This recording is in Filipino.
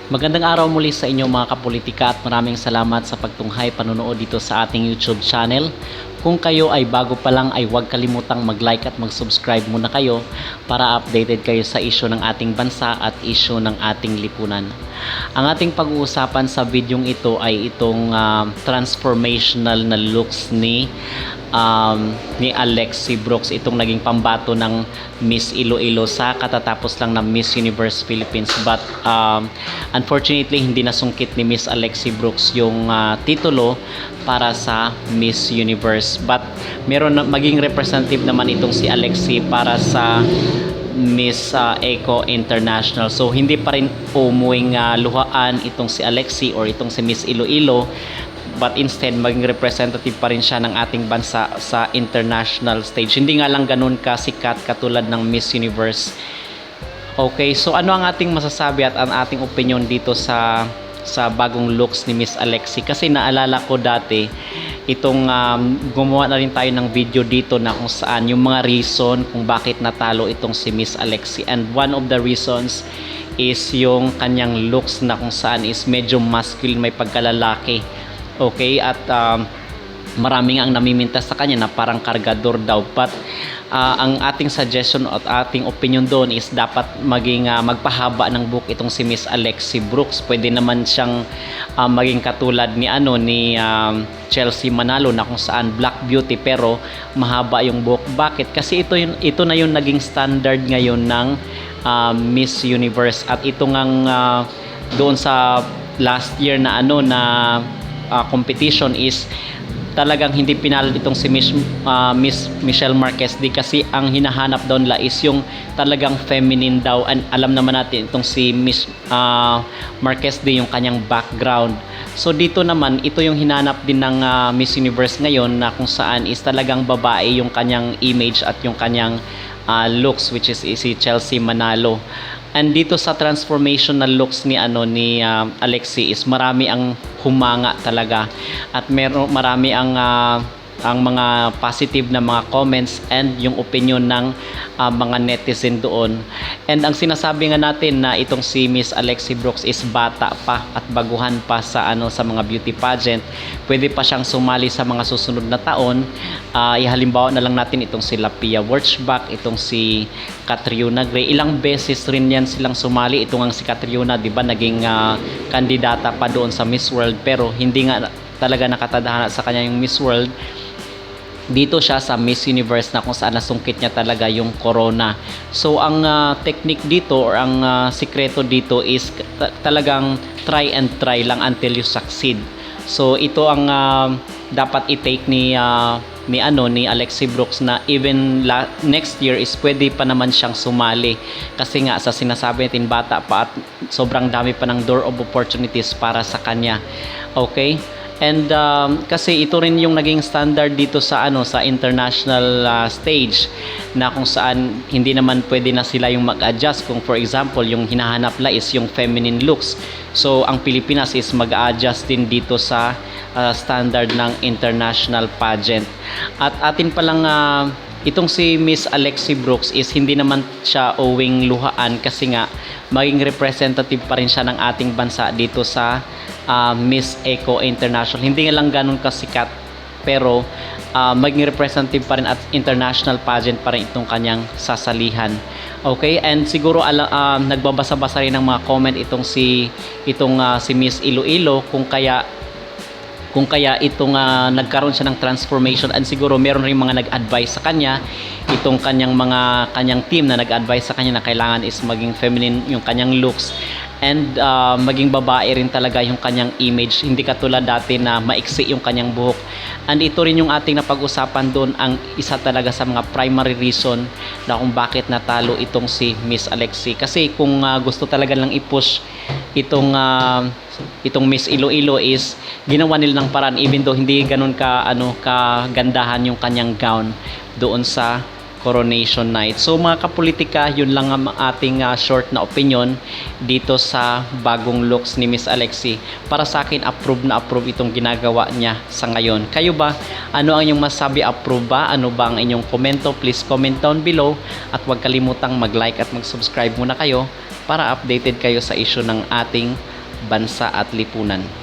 Magandang araw muli sa inyo mga kapolitika at maraming salamat sa pagtunghay panonood dito sa ating YouTube channel. Kung kayo ay bago pa lang ay huwag kalimutang mag-like at mag-subscribe muna kayo para updated kayo sa issue ng ating bansa at issue ng ating lipunan. Ang ating pag-uusapan sa videong ito ay itong transformational na looks ni Alexi Brooks, itong naging pambato ng Miss Iloilo sa katatapos lang ng Miss Universe Philippines, but unfortunately hindi nasungkit ni Miss Alexi Brooks yung titulo para sa Miss Universe, but meron na, maging representative naman itong si Alexi para sa Miss Eco International. So hindi pa rin umuwing luhaan itong si Alexi or itong si Miss Iloilo, but instead maging representative pa rin siya ng ating bansa sa international stage. Hindi nga lang ganun kasikat katulad ng Miss Universe. Okay, so ano ang ating masasabi at ang ating opinion dito sa bagong looks ni Miss Alexi? Kasi naalala ko dati itong gumawa na rin tayo ng video dito na kung saan yung mga reason kung bakit natalo itong si Miss Alexi, and one of the reasons is yung kanyang looks na kung saan is medyo masculine, may pagkalalaki. Okay, at maraming ang namimintas sa kanya na parang kargador daw, but ang ating suggestion at ating opinion doon is dapat maging magpahaba ng buhok itong si Miss Alexi Brooks. Pwede naman siyang maging katulad ni Chelsea Manalo na kung saan Black Beauty pero mahaba yung buhok. Bakit? Kasi ito na yung naging standard ngayon ng Miss Universe, at ito ngang doon sa last year na competition is talagang hindi pinalo itong si Miss Michelle Marquez D, kasi ang hinahanap doon is yung talagang feminine daw, and alam naman natin itong si Miss Marquez D yung kanyang background. So dito naman ito yung hinanap din ng Miss Universe ngayon na kung saan is talagang babae yung kanyang image at yung kanyang looks, which is si Chelsea Manalo. And dito sa transformational looks ni Alexi is marami ang humanga talaga, at marami ang mga positive na mga comments and yung opinion ng mga netizen doon. And ang sinasabi nga natin na itong si Miss Alexi Brooks is bata pa at baguhan pa sa mga beauty pageant. Pwede pa siyang sumali sa mga susunod na taon. Ihalimbawa na lang natin itong si Lapia Wurtzbach, itong si Catriona Gray. Ilang beses rin yan silang sumali. Itong ang si Catriona, di ba, naging kandidata pa doon sa Miss World, pero hindi nga talaga nakatadhana sa kanya yung Miss World. Dito siya sa Miss Universe na kung saan nasungkit niya talaga yung corona. So ang technique dito or ang sikreto dito is talagang try and try lang until you succeed. So ito ang dapat i-take ni Alexi Brooks, na even next year is pwede pa naman siyang sumali, kasi nga sa sinasabi natin bata pa at sobrang dami pa ng door of opportunities para sa kanya. Okay? And kasi ito rin yung naging standard dito sa international stage, na kung saan hindi naman pwede na sila yung mag-adjust. Kung for example yung hinahanap la is yung feminine looks, so ang Pilipinas is mag-adjust din dito sa standard ng international pageant. At atin palang itong si Miss Alexi Brooks is hindi naman siya owing luhaan, kasi nga maging representative pa rin siya ng ating bansa dito sa Miss Eco International. Hindi nga lang ganun kasikat, pero maging representative pa rin at international pageant pa rin itong kanyang sasalihan. Okay, and siguro nagbabasa-basa rin ng mga comment itong si Miss Iloilo kung kaya itong nagkaroon siya ng transformation, and siguro meron rin mga nag-advise sa kanya, itong kanyang team na nag-advise sa kanya na kailangan is maging feminine yung kanyang looks, and maging babae rin talaga yung kanyang image, hindi katulad dati na maiksi yung kanyang buhok. And ito rin yung ating napag-usapan doon, ang isa talaga sa mga primary reason na kung bakit natalo itong si Miss Alexi. Kasi kung gusto talaga lang i-push itong Miss Iloilo is ginawa nila ng paraan, even though hindi ganun kagandahan yung kanyang gown doon sa coronation night. So mga kapolitika, yun lang ang ating short na opinion dito sa bagong looks ni Miss Alexi. Para sa akin, approve na approve itong ginagawa niya sa ngayon. Kayo ba? Ano ang inyong masabi? Approve ba? Ano ba ang inyong komento? Please comment down below, at huwag kalimutang mag-like at mag-subscribe muna kayo para updated kayo sa issue ng ating bansa at lipunan.